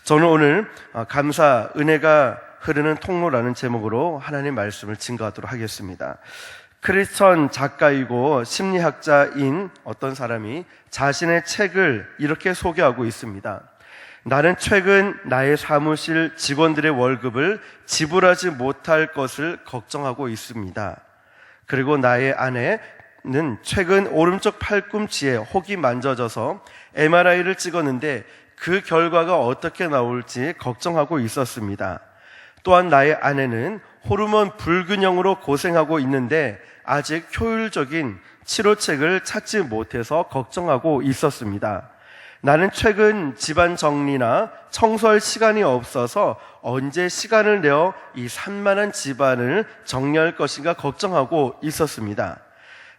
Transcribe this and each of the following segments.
저는 오늘 감사, 은혜가 흐르는 통로라는 제목으로 하나님의 말씀을 증거하도록 하겠습니다. 크리스천 작가이고 심리학자인 어떤 사람이 자신의 책을 이렇게 소개하고 있습니다. 나는 최근 나의 사무실 직원들의 월급을 지불하지 못할 것을 걱정하고 있습니다. 그리고 나의 아내는 최근 오른쪽 팔꿈치에 혹이 만져져서 MRI를 찍었는데 그 결과가 어떻게 나올지 걱정하고 있었습니다. 또한 나의 아내는 호르몬 불균형으로 고생하고 있는데 아직 효율적인 치료책을 찾지 못해서 걱정하고 있었습니다. 나는 최근 집안 정리나 청소할 시간이 없어서 언제 시간을 내어 이 산만한 집안을 정리할 것인가 걱정하고 있었습니다.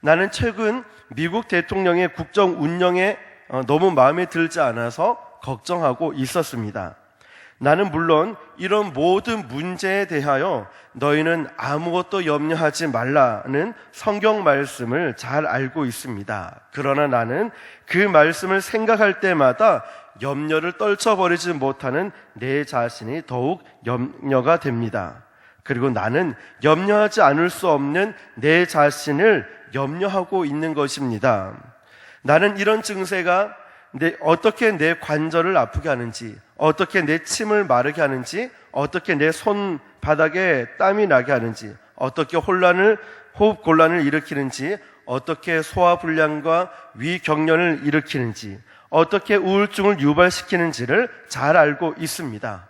나는 최근 미국 대통령의 국정 운영에 너무 마음에 들지 않아서 걱정하고 있었습니다. 나는 물론 이런 모든 문제에 대하여 너희는 아무것도 염려하지 말라는 성경 말씀을 잘 알고 있습니다. 그러나 나는 그 말씀을 생각할 때마다 염려를 떨쳐버리지 못하는 내 자신이 더욱 염려가 됩니다. 그리고 나는 염려하지 않을 수 없는 내 자신을 염려하고 있는 것입니다. 나는 이런 증세가 어떻게 내 관절을 아프게 하는지, 어떻게 내 침을 마르게 하는지, 어떻게 내 손바닥에 땀이 나게 하는지, 어떻게 호흡 곤란을 일으키는지, 어떻게 소화불량과 위경련을 일으키는지, 어떻게 우울증을 유발시키는지를 잘 알고 있습니다.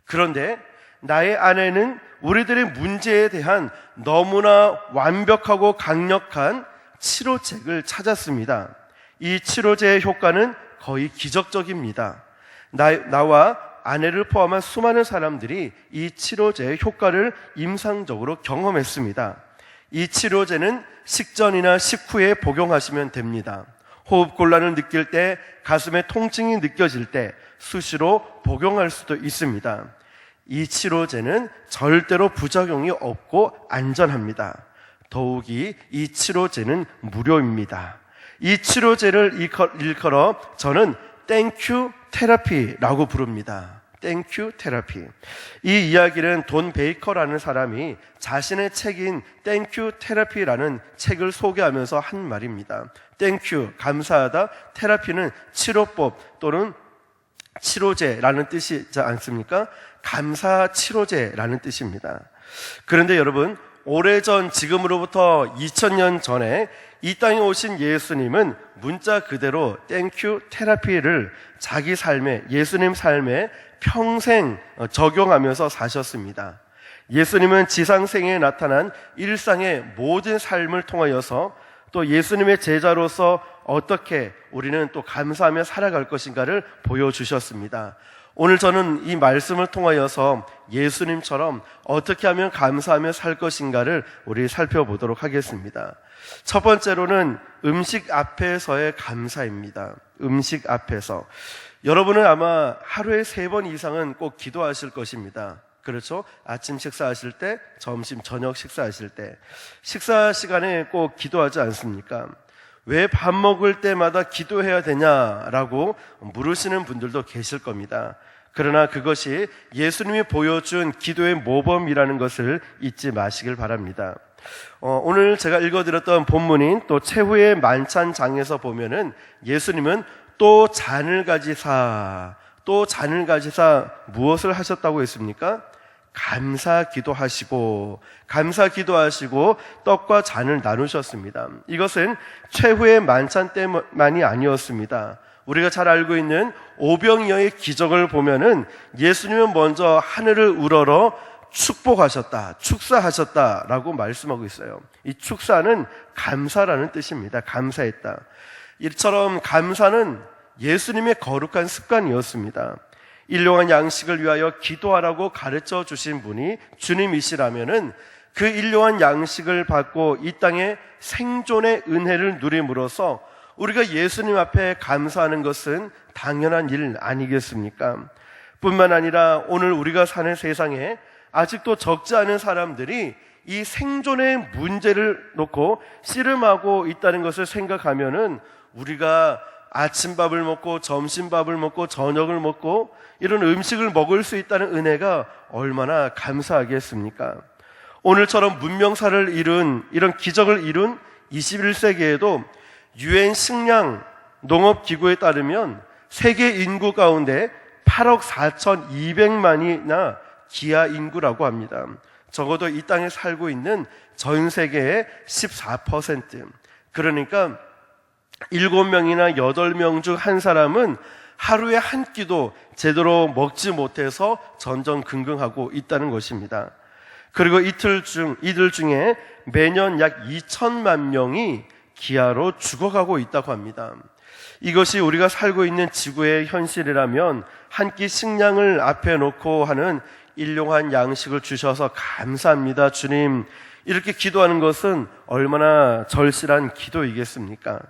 그런데 나의 아내는 우리들의 문제에 대한 너무나 완벽하고 강력한 치료책을 찾았습니다. 이 치료제의 효과는 거의 기적적입니다. 나와 아내를 포함한 수많은 사람들이 이 치료제의 효과를 임상적으로 경험했습니다. 이 치료제는 식전이나 식후에 복용하시면 됩니다. 호흡 곤란을 느낄 때, 가슴에 통증이 느껴질 때 수시로 복용할 수도 있습니다. 이 치료제는 절대로 부작용이 없고 안전합니다. 더욱이 이 치료제는 무료입니다. 이 치료제를 일컬어 저는 땡큐 테라피라고 부릅니다. 땡큐 테라피. 이 이야기는 돈 베이커라는 사람이 자신의 책인 땡큐 테라피라는 책을 소개하면서 한 말입니다. 땡큐, 감사하다. 테라피는 치료법 또는 치료제라는 뜻이지 않습니까? 감사 치료제라는 뜻입니다. 그런데 여러분, 오래전 지금으로부터 2000년 전에 이 땅에 오신 예수님은 문자 그대로 땡큐 테라피를 자기 삶에, 예수님 삶에 평생 적용하면서 사셨습니다. 예수님은 지상생애에 나타난 일상의 모든 삶을 통하여서 또 예수님의 제자로서 어떻게 우리는 또 감사하며 살아갈 것인가를 보여주셨습니다. 오늘 저는 이 말씀을 통하여서 예수님처럼 어떻게 하면 감사하며 살 것인가를 우리 살펴보도록 하겠습니다. 첫 번째로는 음식 앞에서의 감사입니다. 음식 앞에서. 여러분은 아마 하루에 3번 이상은 꼭 기도하실 것입니다. 그렇죠? 아침 식사하실 때, 점심, 저녁 식사하실 때. 식사 시간에 꼭 기도하지 않습니까? 왜 밥 먹을 때마다 기도해야 되냐라고 물으시는 분들도 계실 겁니다. 그러나 그것이 예수님이 보여준 기도의 모범이라는 것을 잊지 마시길 바랍니다. 오늘 제가 읽어드렸던 본문인 또 최후의 만찬장에서 보면은 예수님은 또 잔을 가지사 무엇을 하셨다고 했습니까? 감사 기도하시고 떡과 잔을 나누셨습니다. 이것은 최후의 만찬 때만이 아니었습니다. 우리가 잘 알고 있는 오병이어의 기적을 보면은 예수님은 먼저 하늘을 우러러 축사하셨다라고 말씀하고 있어요. 이 축사는 감사라는 뜻입니다. 감사했다. 이처럼 감사는 예수님의 거룩한 습관이었습니다. 일용할 양식을 위하여 기도하라고 가르쳐 주신 분이 주님이시라면은 그 일용할 양식을 받고 이 땅에 생존의 은혜를 누림으로써 우리가 예수님 앞에 감사하는 것은 당연한 일 아니겠습니까? 뿐만 아니라 오늘 우리가 사는 세상에 아직도 적지 않은 사람들이 이 생존의 문제를 놓고 씨름하고 있다는 것을 생각하면은 우리가 아침밥을 먹고 점심밥을 먹고 저녁을 먹고 이런 음식을 먹을 수 있다는 은혜가 얼마나 감사하겠습니까? 오늘처럼 문명사를 이룬 이런 기적을 이룬 21세기에도 유엔 식량 농업기구에 따르면 세계 인구 가운데 8억 4,200만이나 기아 인구라고 합니다. 적어도 이 땅에 살고 있는 전 세계의 14%. 그러니까 7명이나 8명 중 한 사람은 하루에 한 끼도 제대로 먹지 못해서 전전긍긍하고 있다는 것입니다. 그리고 이들 중에 매년 약 2천만 명이 기아로 죽어가고 있다고 합니다. 이것이 우리가 살고 있는 지구의 현실이라면 한 끼 식량을 앞에 놓고 하는 일용한 양식을 주셔서 감사합니다, 주님. 이렇게 기도하는 것은 얼마나 절실한 기도이겠습니까?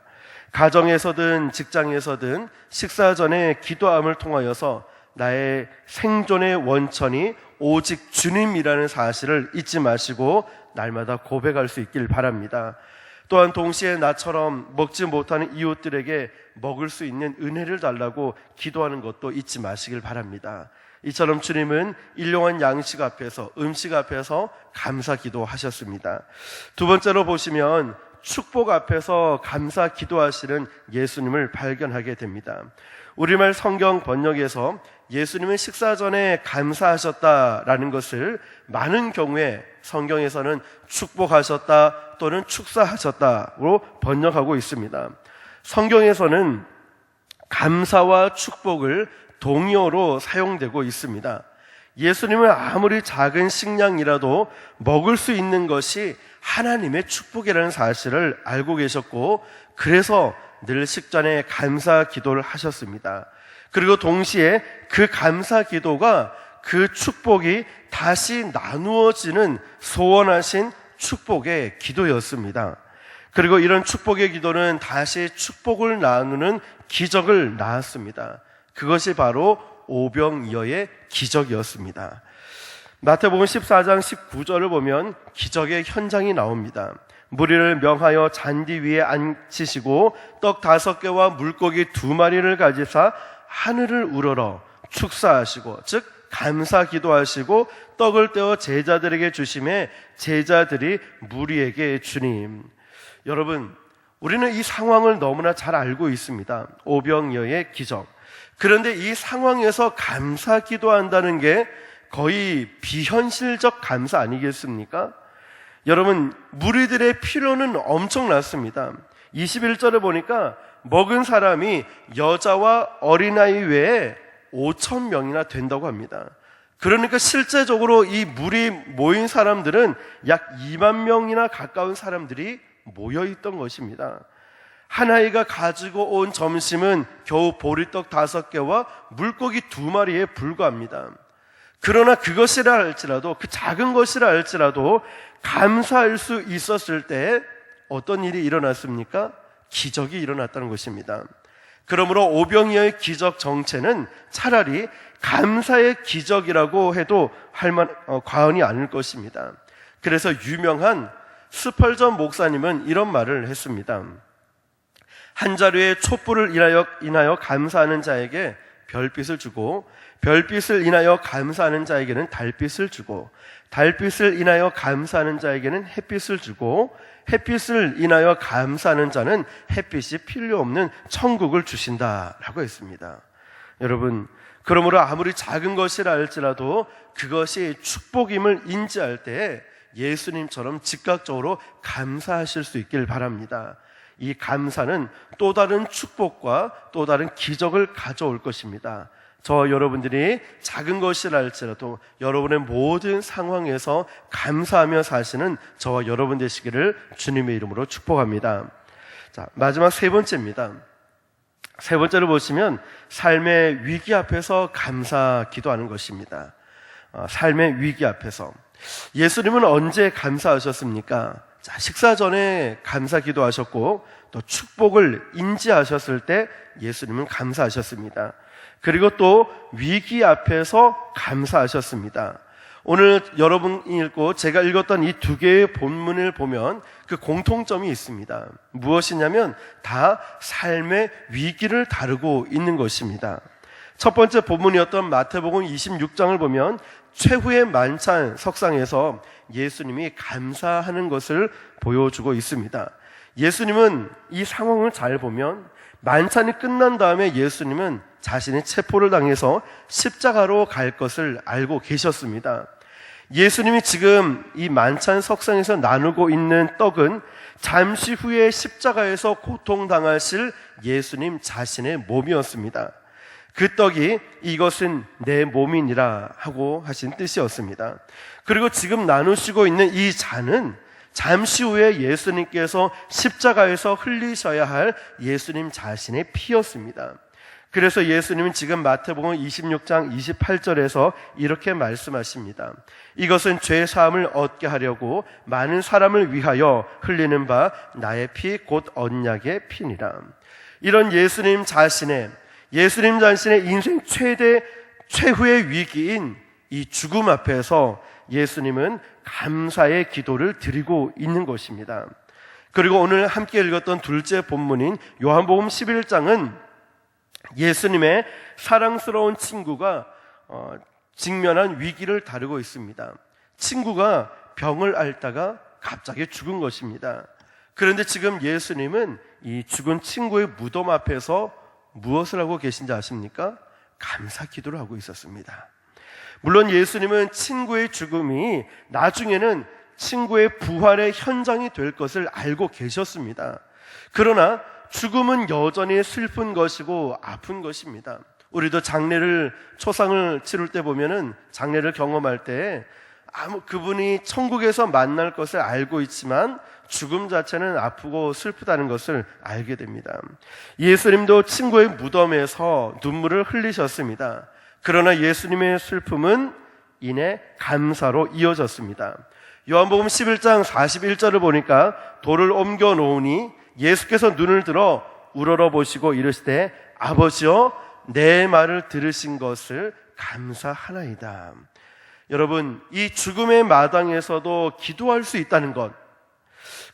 가정에서든 직장에서든 식사 전에 기도함을 통하여서 나의 생존의 원천이 오직 주님이라는 사실을 잊지 마시고 날마다 고백할 수 있길 바랍니다. 또한 동시에 나처럼 먹지 못하는 이웃들에게 먹을 수 있는 은혜를 달라고 기도하는 것도 잊지 마시길 바랍니다. 이처럼 주님은 일용한 양식 앞에서, 음식 앞에서 감사 기도하셨습니다. 두 번째로 보시면 축복 앞에서 감사 기도하시는 예수님을 발견하게 됩니다. 우리말 성경 번역에서 예수님은 식사 전에 감사하셨다라는 것을 많은 경우에 성경에서는 축복하셨다 또는 축사하셨다로 번역하고 있습니다. 성경에서는 감사와 축복을 동의어로 사용되고 있습니다. 예수님은 아무리 작은 식량이라도 먹을 수 있는 것이 하나님의 축복이라는 사실을 알고 계셨고, 그래서 늘 식전에 감사 기도를 하셨습니다. 그리고 동시에 그 감사 기도가 그 축복이 다시 나누어지는 소원하신 축복의 기도였습니다. 그리고 이런 축복의 기도는 다시 축복을 나누는 기적을 낳았습니다. 그것이 바로 오병이어의 기적이었습니다. 마태복음 14장 19절을 보면 기적의 현장이 나옵니다. 무리를 명하여 잔디 위에 앉히시고 떡 5개와 물고기 2마리를 가지사 하늘을 우러러 축사하시고, 즉 감사 기도하시고 떡을 떼어 제자들에게 주심에 제자들이 무리에게 주님. 여러분, 우리는 이 상황을 너무나 잘 알고 있습니다. 오병이어의 기적. 그런데 이 상황에서 감사 기도한다는 게 거의 비현실적 감사 아니겠습니까? 여러분, 무리들의 필요는 엄청났습니다. 21절에 보니까 먹은 사람이 여자와 어린아이 외에 5,000명이나 된다고 합니다. 그러니까 실제적으로 이 무리 모인 사람들은 약 2만 명이나 가까운 사람들이 모여있던 것입니다. 한 아이가 가지고 온 점심은 겨우 보리떡 5개와 물고기 2마리에 불과합니다. 그러나 그것이라 할지라도, 그 작은 것이라 할지라도 감사할 수 있었을 때 어떤 일이 일어났습니까? 기적이 일어났다는 것입니다. 그러므로 오병이어의 기적 정체는 차라리 감사의 기적이라고 해도 과언이 아닐 것입니다. 그래서 유명한 스펄전 목사님은 이런 말을 했습니다. 한 자루의 촛불을 인하여 감사하는 자에게 별빛을 주고, 별빛을 인하여 감사하는 자에게는 달빛을 주고, 달빛을 인하여 감사하는 자에게는 햇빛을 주고, 햇빛을 인하여 감사하는 자는 햇빛이 필요 없는 천국을 주신다라고 했습니다. 여러분, 그러므로 아무리 작은 것이라 할지라도 그것이 축복임을 인지할 때 예수님처럼 즉각적으로 감사하실 수 있길 바랍니다. 이 감사는 또 다른 축복과 또 다른 기적을 가져올 것입니다. 저 여러분들이 작은 것이라 할지라도 여러분의 모든 상황에서 감사하며 사시는 저와 여러분 되시기를 주님의 이름으로 축복합니다. 자, 마지막 세 번째입니다. 세 번째를 보시면 삶의 위기 앞에서 감사 기도하는 것입니다. 삶의 위기 앞에서. 예수님은 언제 감사하셨습니까? 자, 식사 전에 감사 기도하셨고, 또 축복을 인지하셨을 때 예수님은 감사하셨습니다. 그리고 또 위기 앞에서 감사하셨습니다. 오늘 여러분이 읽고 제가 읽었던 이 두 개의 본문을 보면 그 공통점이 있습니다. 무엇이냐면 다 삶의 위기를 다루고 있는 것입니다. 첫 번째 본문이었던 마태복음 26장을 보면 최후의 만찬 석상에서 예수님이 감사하는 것을 보여주고 있습니다. 예수님은 이 상황을 잘 보면 만찬이 끝난 다음에 예수님은 자신의 체포를 당해서 십자가로 갈 것을 알고 계셨습니다. 예수님이 지금 이 만찬 석상에서 나누고 있는 떡은 잠시 후에 십자가에서 고통당하실 예수님 자신의 몸이었습니다. 그 떡이 이것은 내 몸이니라 하고 하신 뜻이었습니다. 그리고 지금 나누시고 있는 이 잔은 잠시 후에 예수님께서 십자가에서 흘리셔야 할 예수님 자신의 피였습니다. 그래서 예수님은 지금 마태복음 26장 28절에서 이렇게 말씀하십니다. 이것은 죄 사함을 얻게 하려고 많은 사람을 위하여 흘리는 바 나의 피 곧 언약의 피니라. 이런 예수님 자신의 인생 최후의 위기인 이 죽음 앞에서 예수님은 감사의 기도를 드리고 있는 것입니다. 그리고 오늘 함께 읽었던 둘째 본문인 요한복음 11장은 예수님의 사랑스러운 친구가 직면한 위기를 다루고 있습니다. 친구가 병을 앓다가 갑자기 죽은 것입니다. 그런데 지금 예수님은 이 죽은 친구의 무덤 앞에서 무엇을 하고 계신지 아십니까? 감사 기도를 하고 있었습니다. 물론 예수님은 친구의 죽음이 나중에는 친구의 부활의 현장이 될 것을 알고 계셨습니다. 그러나 죽음은 여전히 슬픈 것이고 아픈 것입니다. 우리도 초상을 치를 때 보면은 장례를 경험할 때 그분이 천국에서 만날 것을 알고 있지만 죽음 자체는 아프고 슬프다는 것을 알게 됩니다. 예수님도 친구의 무덤에서 눈물을 흘리셨습니다. 그러나 예수님의 슬픔은 이내 감사로 이어졌습니다. 요한복음 11장 41절을 보니까 돌을 옮겨 놓으니 예수께서 눈을 들어 우러러 보시고 이르시되 아버지여 내 말을 들으신 것을 감사하나이다. 여러분, 이 죽음의 마당에서도 기도할 수 있다는 것,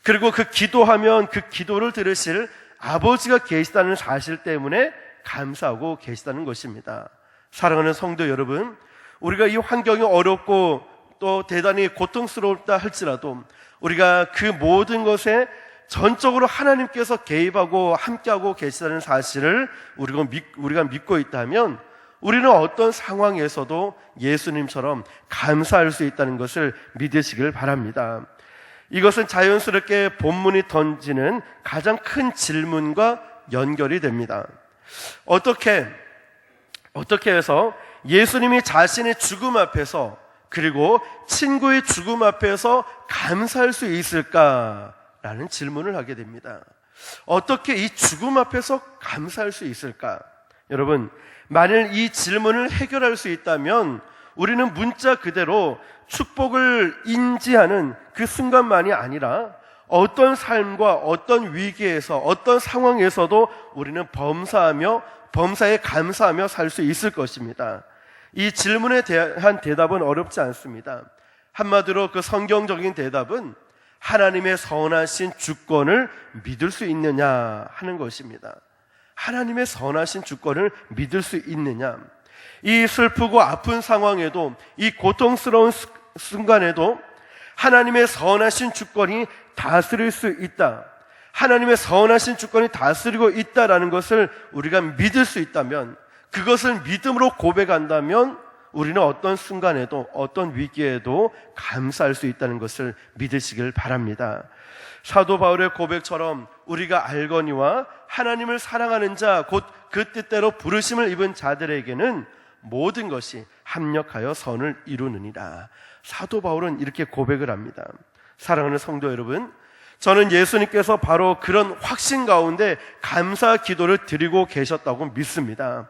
그리고 그 기도하면 그 기도를 들으실 아버지가 계시다는 사실 때문에 감사하고 계시다는 것입니다. 사랑하는 성도 여러분, 우리가 이 환경이 어렵고 또 대단히 고통스럽다 할지라도 우리가 그 모든 것에 전적으로 하나님께서 개입하고 함께하고 계시다는 사실을 우리가 믿고 있다면 우리는 어떤 상황에서도 예수님처럼 감사할 수 있다는 것을 믿으시길 바랍니다. 이것은 자연스럽게 본문이 던지는 가장 큰 질문과 연결이 됩니다. 어떻게 해서 예수님이 자신의 죽음 앞에서 그리고 친구의 죽음 앞에서 감사할 수 있을까라는 질문을 하게 됩니다. 어떻게 이 죽음 앞에서 감사할 수 있을까? 여러분, 만일 이 질문을 해결할 수 있다면 우리는 문자 그대로 축복을 인지하는 그 순간만이 아니라 어떤 삶과 어떤 위기에서 어떤 상황에서도 우리는 범사에 감사하며 살 수 있을 것입니다. 이 질문에 대한 대답은 어렵지 않습니다. 한마디로 그 성경적인 대답은 하나님의 선하신 주권을 믿을 수 있느냐 하는 것입니다. 하나님의 선하신 주권을 믿을 수 있느냐. 이 슬프고 아픈 상황에도 이 고통스러운 순간에도 하나님의 선하신 주권이 다스릴 수 있다. 하나님의 선하신 주권이 다스리고 있다라는 것을 우리가 믿을 수 있다면, 그것을 믿음으로 고백한다면 우리는 어떤 순간에도 어떤 위기에도 감사할 수 있다는 것을 믿으시길 바랍니다. 사도 바울의 고백처럼 우리가 알거니와 하나님을 사랑하는 자 곧 그 뜻대로 부르심을 입은 자들에게는 모든 것이 합력하여 선을 이루느니라. 사도 바울은 이렇게 고백을 합니다. 사랑하는 성도 여러분, 저는 예수님께서 바로 그런 확신 가운데 감사 기도를 드리고 계셨다고 믿습니다.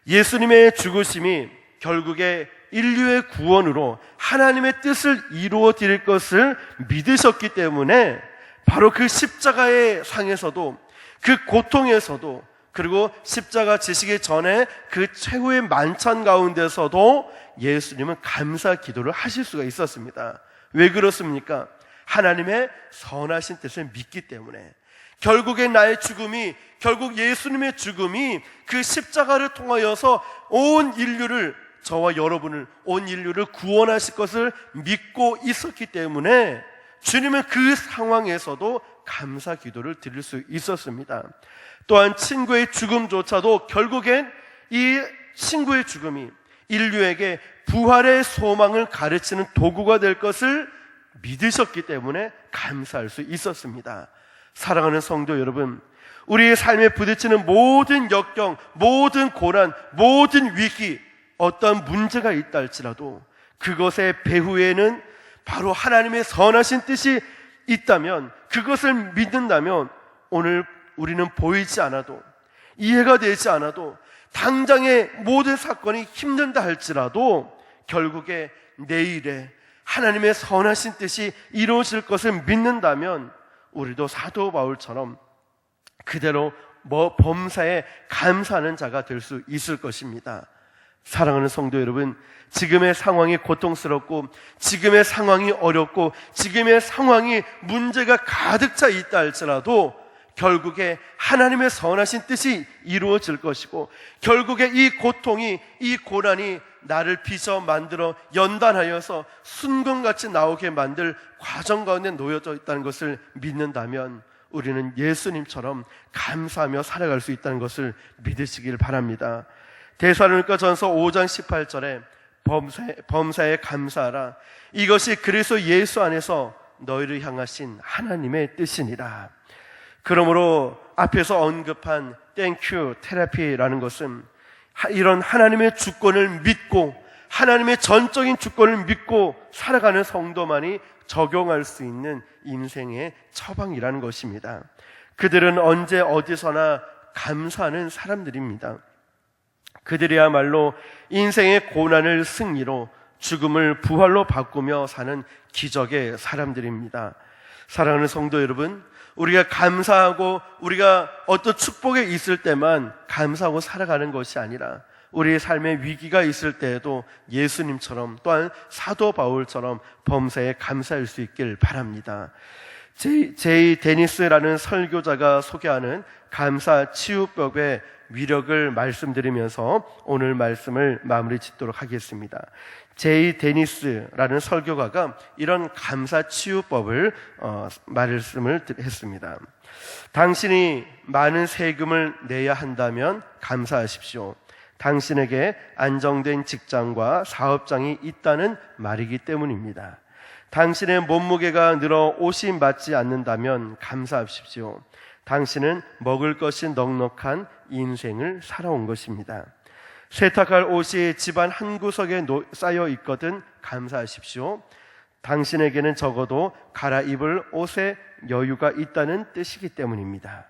예수님의 죽으심이 결국에 인류의 구원으로 하나님의 뜻을 이루어 드릴 것을 믿으셨기 때문에 바로 그 십자가의 상에서도 그 고통에서도 그리고 십자가 지시기 전에 그 최후의 만찬 가운데서도 예수님은 감사 기도를 하실 수가 있었습니다. 왜 그렇습니까? 하나님의 선하신 뜻을 믿기 때문에. 결국에 나의 죽음이, 결국 예수님의 죽음이 그 십자가를 통하여서 온 인류를, 저와 여러분을, 온 인류를 구원하실 것을 믿고 있었기 때문에 주님은 그 상황에서도 감사 기도를 드릴 수 있었습니다. 또한 친구의 죽음조차도 결국엔 이 친구의 죽음이 인류에게 부활의 소망을 가르치는 도구가 될 것을 믿으셨기 때문에 감사할 수 있었습니다. 사랑하는 성도 여러분, 우리의 삶에 부딪히는 모든 역경, 모든 고난, 모든 위기, 어떤 문제가 있다 할지라도 그것의 배후에는 바로 하나님의 선하신 뜻이 있다면, 그것을 믿는다면 오늘 우리는 보이지 않아도, 이해가 되지 않아도, 당장의 모든 사건이 힘든다 할지라도 결국에 내일에 하나님의 선하신 뜻이 이루어질 것을 믿는다면 우리도 사도 바울처럼 그대로 범사에 감사하는 자가 될 수 있을 것입니다. 사랑하는 성도 여러분, 지금의 상황이 고통스럽고, 지금의 상황이 어렵고, 지금의 상황이 문제가 가득 차 있다 할지라도 결국에 하나님의 선하신 뜻이 이루어질 것이고, 결국에 이 고통이, 이 고난이 나를 빚어 만들어 연단하여서 순금같이 나오게 만들 과정 가운데 놓여져 있다는 것을 믿는다면 우리는 예수님처럼 감사하며 살아갈 수 있다는 것을 믿으시길 바랍니다. 데살로니가전서 5장 18절에 범사에 감사하라, 이것이 그리스도 예수 안에서 너희를 향하신 하나님의 뜻이니라. 그러므로 앞에서 언급한 땡큐 테라피라는 것은 이런 하나님의 주권을 믿고, 하나님의 전적인 주권을 믿고 살아가는 성도만이 적용할 수 있는 인생의 처방이라는 것입니다. 그들은 언제 어디서나 감사하는 사람들입니다. 그들이야말로 인생의 고난을 승리로, 죽음을 부활로 바꾸며 사는 기적의 사람들입니다. 사랑하는 성도 여러분, 우리가 감사하고 우리가 어떤 축복에 있을 때만 감사하고 살아가는 것이 아니라 우리의 삶에 위기가 있을 때에도 예수님처럼, 또한 사도 바울처럼 범사에 감사할 수 있길 바랍니다. 제이 데니스라는 설교자가 소개하는 감사 치유법의 위력을 말씀드리면서 오늘 말씀을 마무리 짓도록 하겠습니다. 제이 데니스라는 설교가가 이런 감사 치유법을 말씀을 했습니다. 당신이 많은 세금을 내야 한다면 감사하십시오. 당신에게 안정된 직장과 사업장이 있다는 말이기 때문입니다. 당신의 몸무게가 늘어 옷이 맞지 않는다면 감사하십시오. 당신은 먹을 것이 넉넉한 인생을 살아온 것입니다. 세탁할 옷이 집안 한 구석에 쌓여 있거든 감사하십시오. 당신에게는 적어도 갈아입을 옷에 여유가 있다는 뜻이기 때문입니다.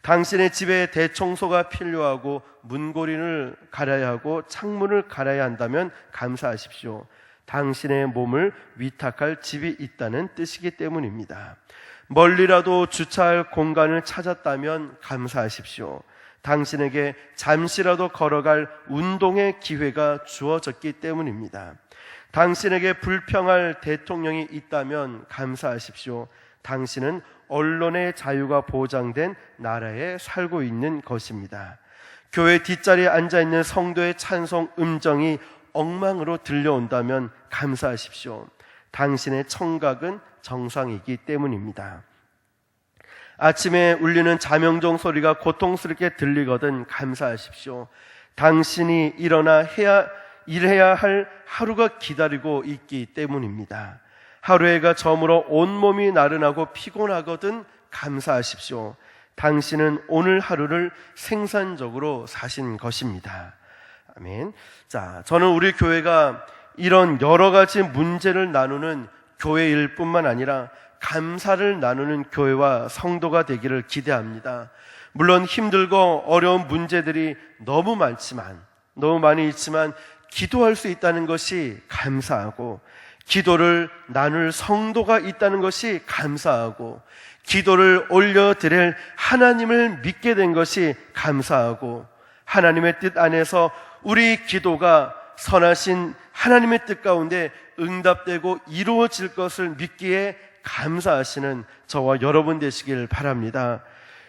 당신의 집에 대청소가 필요하고 문고리를 갈아야 하고 창문을 갈아야 한다면 감사하십시오. 당신의 몸을 위탁할 집이 있다는 뜻이기 때문입니다. 멀리라도 주차할 공간을 찾았다면 감사하십시오. 당신에게 잠시라도 걸어갈 운동의 기회가 주어졌기 때문입니다. 당신에게 불평할 대통령이 있다면 감사하십시오. 당신은 언론의 자유가 보장된 나라에 살고 있는 것입니다. 교회 뒷자리에 앉아있는 성도의 찬송 음정이 엉망으로 들려온다면 감사하십시오. 당신의 청각은 정상이기 때문입니다. 아침에 울리는 자명종 소리가 고통스럽게 들리거든 감사하십시오. 당신이 일어나 일해야 할 하루가 기다리고 있기 때문입니다. 하루해가 저물어 온몸이 나른하고 피곤하거든 감사하십시오. 당신은 오늘 하루를 생산적으로 사신 것입니다. 아멘. 자, 저는 우리 교회가 이런 여러 가지 문제를 나누는 교회일 뿐만 아니라 감사를 나누는 교회와 성도가 되기를 기대합니다. 물론 힘들고 어려운 문제들이 너무 많이 있지만 기도할 수 있다는 것이 감사하고, 기도를 나눌 성도가 있다는 것이 감사하고, 기도를 올려드릴 하나님을 믿게 된 것이 감사하고, 하나님의 뜻 안에서 우리 기도가 선하신 하나님의 뜻 가운데 응답되고 이루어질 것을 믿기에 감사하시는 저와 여러분 되시길 바랍니다.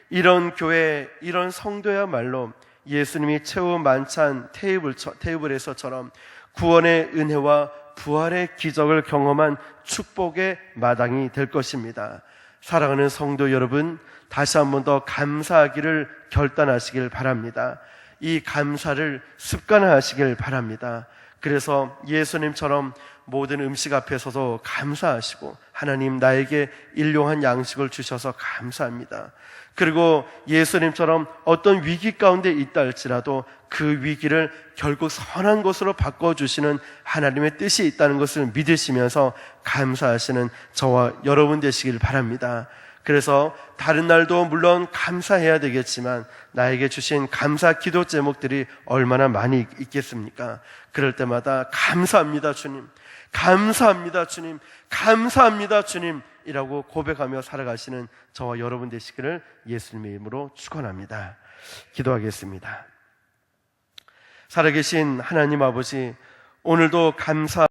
이런 교회, 이런 성도야말로 예수님이 최후 만찬 테이블에서처럼 구원의 은혜와 부활의 기적을 경험한 축복의 마당이 될 것입니다. 사랑하는 성도 여러분, 다시 한 번 더 감사하기를 결단하시길 바랍니다. 이 감사를 습관화하시길 바랍니다. 그래서 예수님처럼 모든 음식 앞에서도 감사하시고, 하나님 나에게 일용한 양식을 주셔서 감사합니다. 그리고 예수님처럼 어떤 위기 가운데 있다 할지라도 그 위기를 결국 선한 것으로 바꿔주시는 하나님의 뜻이 있다는 것을 믿으시면서 감사하시는 저와 여러분 되시길 바랍니다. 그래서 다른 날도 물론 감사해야 되겠지만 나에게 주신 감사 기도 제목들이 얼마나 많이 있겠습니까? 그럴 때마다 감사합니다 주님, 감사합니다 주님, 감사합니다 주님 이라고 고백하며 살아가시는 저와 여러분 되시기를 예수님의 이름으로 축원합니다. 기도하겠습니다. 살아계신 하나님 아버지, 오늘도 감사